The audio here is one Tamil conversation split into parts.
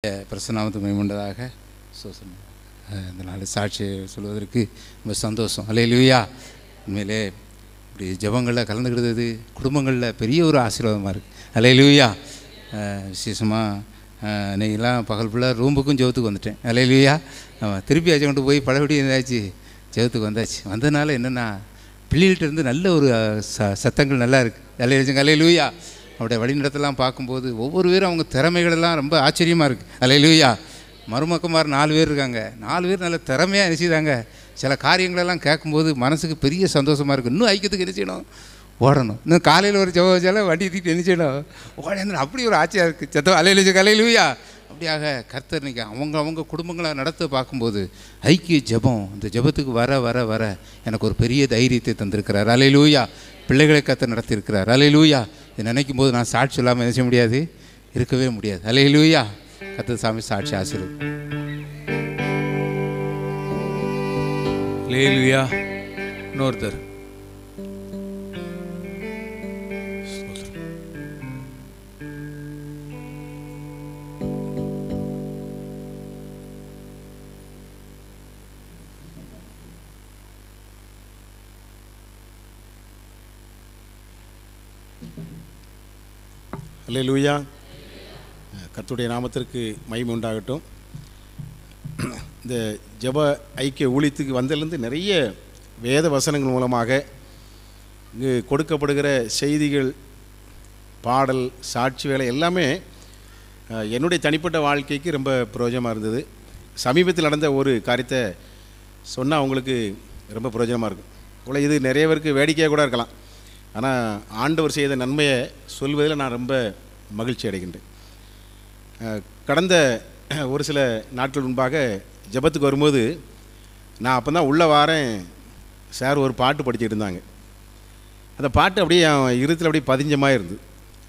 பிரசன்னாமத்துக்கு மகிமையுண்டதாக. இந்த நாள் சாட்சி சொல்வதற்கு ரொம்ப சந்தோஷம். அல்லேலூயா. உண்மையிலே இப்படி ஜெபங்களில் கலந்துக்கிட்டது குடும்பங்களில் பெரிய ஒரு ஆசீர்வாதமாக இருக்குது. அல்லேலூயா. விசேஷமாக இன்னைக்கெல்லாம் பகல் ஃபுல்லாக ரூமுக்கும் ஜெபத்துக்கு வந்துட்டேன். அல்லேலூயா. திருப்பி ஆச்சு கொண்டு போய் பழபடி இருந்தாச்சு, ஜெபத்துக்கு வந்தாச்சு. வந்ததுனால என்னென்னா பிள்ளைகள்கிட்ட நல்ல ஒரு சத்தங்கள் நல்லா இருக்குது. அல்லேலூயா. அவருடைய வழிநடத்தெல்லாம் பார்க்கும்போது ஒவ்வொரு பேரும் அவங்க திறமைகளெல்லாம் ரொம்ப ஆச்சரியமாக இருக்குது. அல்லேலூயா. மருமக்கமார் 4 பேர் இருக்காங்க. 4 பேர் நல்ல திறமையாக நினைச்சிதாங்க. சில காரியங்களெல்லாம் கேட்கும்போது மனசுக்கு பெரிய சந்தோஷமாக இருக்குது. இன்னும் ஐக்கியத்துக்கு என்ன செய்யணும், ஓடணும். இன்னும் காலையில் ஒரு ஜெபம் வச்சாலும் வண்டி தூக்கிட்டு என்ன செய்யணும், ஓடணும். அப்படி ஒரு ஆச்சரியம் இருக்குது. சத்தம் அல்லேலூயா. அப்படியாக கர்த்தர் இன்னைக்கு அவங்க குடும்பங்களை நடத்த பார்க்கும்போது ஐக்கிய ஜெபம், இந்த ஜெபத்துக்கு வர வர வர எனக்கு ஒரு பெரிய தைரியத்தை தந்திருக்கிறார். அல்லேலூயா. பிள்ளைகளை கர்த்தர் நடத்தியிருக்கிறார். அல்லேலூயா. இதை நினைக்கும் போது நான் சாட்சி சொல்லாமல் என்ன செய்ய முடியாது, இருக்கவே முடியாது. அல்லேலூயா. கர்த்தர் சாமி சாட்சி ஆசீர்வதிப்பார். அல்லேலூயா. இன்னொருத்தர் அல்லேலூயா. கர்த்தருடைய நாமத்திற்கு மகிமை உண்டாகட்டும். இந்த ஜெப ஐக்கிய ஊழியத்துக்கு வந்ததுலேருந்து நிறைய வேத வசனங்கள் மூலமாக இங்கு கொடுக்கப்படுகிற செய்திகள், பாடல், சாட்சி வேலை எல்லாமே என்னுடைய தனிப்பட்ட வாழ்க்கைக்கு ரொம்ப பிரயோஜனமாக இருந்தது. சமீபத்தில் நடந்த ஒரு காரியத்தை சொன்னால் அவங்களுக்கு ரொம்ப பிரயோஜனமாக இருக்கும். இவ்வளோ இது நிறைய பேருக்கு வேடிக்கையாக கூட இருக்கலாம். ஆனால் ஆண்டவர் செய்த நன்மையை சொல்வதில் நான் ரொம்ப மகிழ்ச்சி அடைகின்றேன். கடந்த ஒரு சில நாட்கள் முன்பாக ஜெபத்துக்கு வரும்போது நான் அப்போ தான் உள்ளே வாரேன். சார் ஒரு பாட்டு படிச்சுட்டு இருந்தாங்க. அந்த பாட்டு அப்படியே என் இருத்தில் அப்படியே பதிஞ்ச மாதிரி இருந்தது.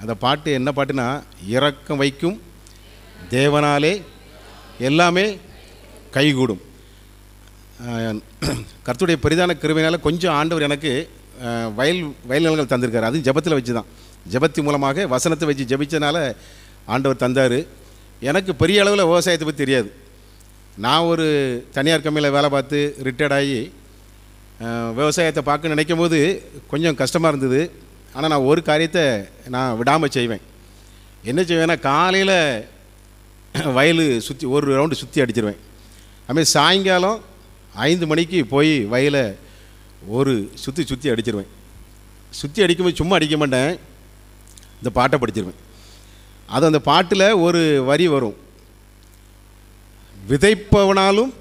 அந்த பாட்டு என்ன பாட்டுனா, இரக்கம் வைக்கும் தேவனாலே எல்லாமே கைகூடும். கர்த்தருடைய பெரிதான கிருபையினால் கொஞ்சம் ஆண்டவர் எனக்கு வயல் நிலங்கள் தந்திருக்காரு. அது ஜெபத்தில் வச்சு தான், ஜெபத்தின் மூலமாக வசனத்தை வச்சு ஜெபிச்சதுனால ஆண்டவர் தந்தார். எனக்கு பெரிய அளவில் விவசாயத்தை பற்றி தெரியாது. நான் ஒரு தனியார் கம்பெனியில் வேலை பார்த்து ரிட்டையர்ட் ஆகி விவசாயத்தை பார்க்க நினைக்கும் போது கொஞ்சம் கஷ்டமாக இருந்தது. ஆனால் நான் ஒரு காரியத்தை நான் விடாமல் செய்வேன். என்ன செய்வேன்னா, காலையில் வயல் சுற்றி ஒரு ரவுண்டு சுற்றி அடிச்சிருவேன். அதுமாதிரி சாயங்காலம் 5 மணிக்கு போய் வயலை ஒரு சுற்றி அடிச்சிருவேன். சுற்றி அடிக்கும்போது சும்மா அடிக்க மாட்டேன், இந்த பாட்டை படிச்சிருவேன். அது அந்த பாட்டில் ஒரு வரி வரும், விதைப்பவனாலும்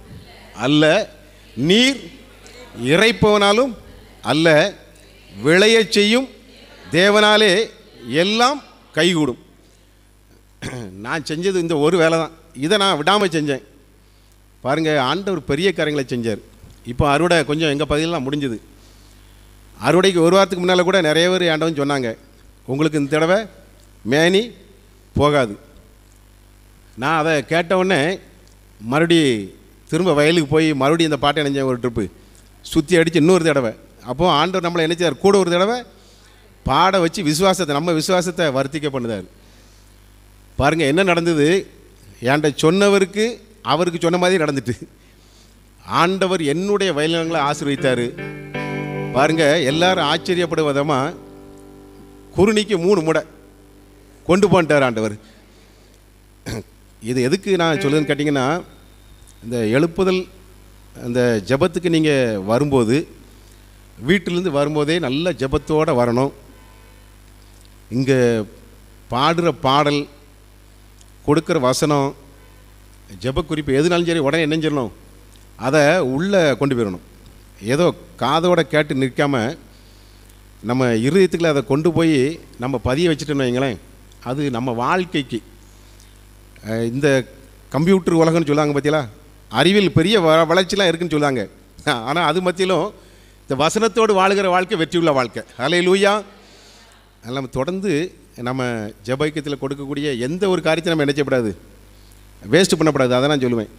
அல்ல, நீர் இறைப்பவனாலும் அல்ல, விளையச் செய்யும் தேவனாலே எல்லாம் கைகூடும். நான் செஞ்சது இந்த ஒரு வேலை தான். இதை நான் விடாமல் செஞ்சேன். பாருங்கள், ஆண்டவர் பெரிய காரியங்களை செஞ்சார். இப்போ அறுவடை கொஞ்சம் எங்கள் பகுதியிலாம் முடிஞ்சுது. அறுவடைக்கு ஒரு வாரத்துக்கு முன்னால் கூட நிறைய பேர் ஆண்டவன் சொன்னாங்க, உங்களுக்கு இந்த தடவை மேனி போகாது. நான் அதை கேட்டவுடனே மறுபடி திரும்ப வயலுக்கு போய் மறுபடியும் இந்த பாட்டை நினைஞ்சேன். ஒரு ட்ரிப்பு சுற்றி அடித்து இன்னொரு தடவை. அப்போது ஆண்டவர் நம்மளை நினைச்சார், கூட ஒரு தடவை பாட வச்சு விசுவாசத்தை, நம்ம விசுவாசத்தை வர்த்திக்க பண்ணுதார். பாருங்கள் என்ன நடந்தது. என்கிட்ட சொன்னவருக்கு அவருக்கு சொன்ன மாதிரி நடந்துட்டு ஆண்டவர் என்னுடைய வயல்நிலங்களை ஆசீர்வதித்தார். பாருங்கள், எல்லாரும் ஆச்சரியப்படும் விதமாக குருணிக்கு 3 முடை கொண்டு போன்ட்டார் ஆண்டவர். இது எதுக்கு நான் சொல்லுதுன்னு கேட்டிங்கன்னா, இந்த எழுப்புதல் அந்த ஜெபத்துக்கு நீங்கள் வரும்போது வீட்டிலேருந்து வரும்போதே நல்ல ஜெபத்தோடு வரணும். இங்கே பாடுற பாடல், கொடுக்குற வசனம், ஜெப குறிப்பு எதுனாலும் சரி உடனே என்ன செய்யணும், அதை உள்ளே கொண்டு போயிடணும். ஏதோ காதோட கேட்டு நிற்காமல் நம்ம இருதயத்துக்குள்ள அதை கொண்டு போய் நம்ம பதிய வச்சுட்டோன்னு வைங்களேன், அது நம்ம வாழ்க்கைக்கு. இந்த கம்ப்யூட்டர் உலகம்னு சொல்லுவாங்க பார்த்தீங்களா, அறிவியல் பெரிய வளர்ச்சிலாம் இருக்குதுன்னு சொல்லுவாங்க. ஆனால் அது மத்தியிலும் இந்த வசனத்தோடு வாழுகிற வாழ்க்கை வெற்றியுள்ள வாழ்க்கை. அல்லேலூயா. அதனால் நம்ம தொடர்ந்து நம்ம ஜெப ஐக்கியத்தில் கொடுக்கக்கூடிய எந்த ஒரு காரியத்தை நம்ம நினைச்சப்படாது, வேஸ்ட்டு பண்ணப்படாது. அதை நான் சொல்லுவேன்.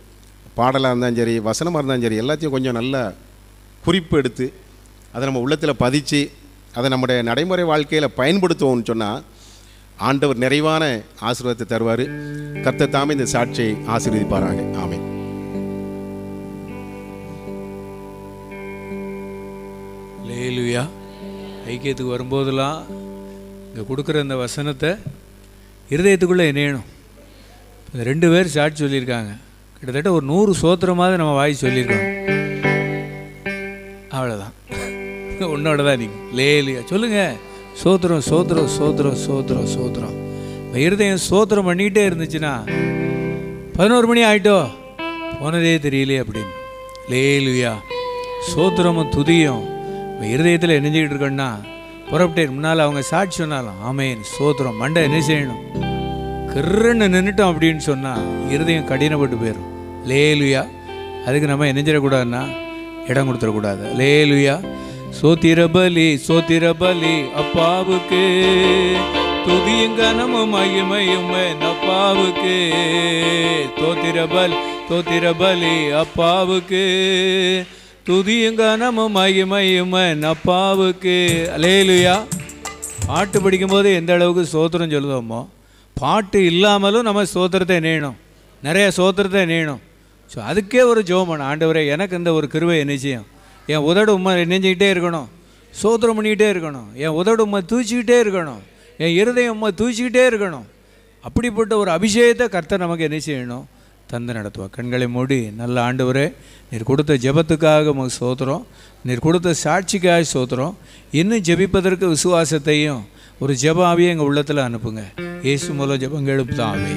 பாடலாக இருந்தாலும் சரி, வசனமாக இருந்தாலும் சரி, எல்லாத்தையும் கொஞ்சம் நல்லா குறிப்பு எடுத்து அதை நம்ம உள்ளத்தில் பதித்து அதை நம்முடைய நடைமுறை வாழ்க்கையில் பயன்படுத்துவோம்னு சொன்னால் ஆண்டவர் நிறைவான ஆசீர்வாதத்தை தருவார். கர்த்தர் தாமே இந்த சாட்சியை ஆசீர்வதிப்பாராக. ஆமென். அல்லேலூயா. ஐக்கியத்துக்கு வரும்போதெல்லாம் இங்கே கொடுக்குற இந்த வசனத்தை இருதயத்துக்குள்ளே இணையணும். இந்த 2 பேர் சாட்சி சொல்லியிருக்காங்க. கிட்டத்தட்ட ஒரு 100 சோத்திரமாவது நம்ம வாய் சொல்லியிருக்கோம். அவ்வளோதான், உன்னோட தான் நீங்கள். லேலியா சொல்லுங்கள். சோத்திரம் சோத்திரம் சோத்திரம் சோத்திரம் சோத்திரம். இருதயம் சோத்திரம் பண்ணிக்கிட்டே இருந்துச்சுன்னா 11 மணி ஆகிட்டோ போனதே தெரியலையே அப்படின்னு. லேலுயா. சோத்திரமும் துதியும் இருதயத்தில் இணைஞ்சிக்கிட்டு இருக்கோன்னா புறப்பட்டே முன்னால் அவங்க சாட்சி சொன்னாலும் ஆமேன் சோத்திரம் மண்டை என்ன செய்யணும், கிருன்னு நின்றுட்டோம் அப்படின்னு சொன்னால் இருதயம் கடினப்பட்டு போயிடும். லேலுயா. அதுக்கு நம்ம இணைஞ்சிடக்கூடாதுன்னா இடம் கொடுத்துடக்கூடாது. லேலுயா. சோத்திரபலி சோத்திரபலி அப்பாவுக்கு துதியும் கனமும் மகிமையும் அப்பாவுக்கு. தோத்திரபலி அப்பாவுக்கு துதியும் கனமும் மகிமையும் அப்பாவுக்கு. லேலுயா. பாட்டு படிக்கும்போது எந்த அளவுக்கு சோத்திரம் சொல்லுவோமோ பாட்டு இல்லாமலும் நம்ம சோத்திரத்தை இணையணும், நிறைய சோத்திரத்தை இணையணும். ஸோ அதுக்கே ஒரு ஜெபம் பண்ண, ஆண்டவரே எனக்கு இந்த ஒரு கிருபை நிச்சயம், என் உதடு உண்மை நெஞ்சிக்கிட்டே இருக்கணும், சோத்திரம் பண்ணிக்கிட்டே இருக்கணும், என் உதடு உண்மை தூச்சிக்கிட்டே இருக்கணும், என் இருதயம் உண்மை தூச்சிக்கிட்டே இருக்கணும். அப்படிப்பட்ட ஒரு அபிஷேகத்தை கர்த்தர் நமக்கு என்ன செய்யணும், தந்து நடத்துவார். கண்களை மூடி நல்ல ஆண்டவரே நீர் கொடுத்த ஜெபத்துக்காக உமக்கு சோத்திரம், நீர் கொடுத்த சாட்சிக்காக சோத்திரம். இன்னும் ஜெபிப்பதற்கு விசுவாசத்தையும் ஒரு ஜெப ஆவியை எங்கள் உள்ளத்தில் அனுப்புங்க. இயேசு மூலம் ஜெபம் கேளும் தாவே.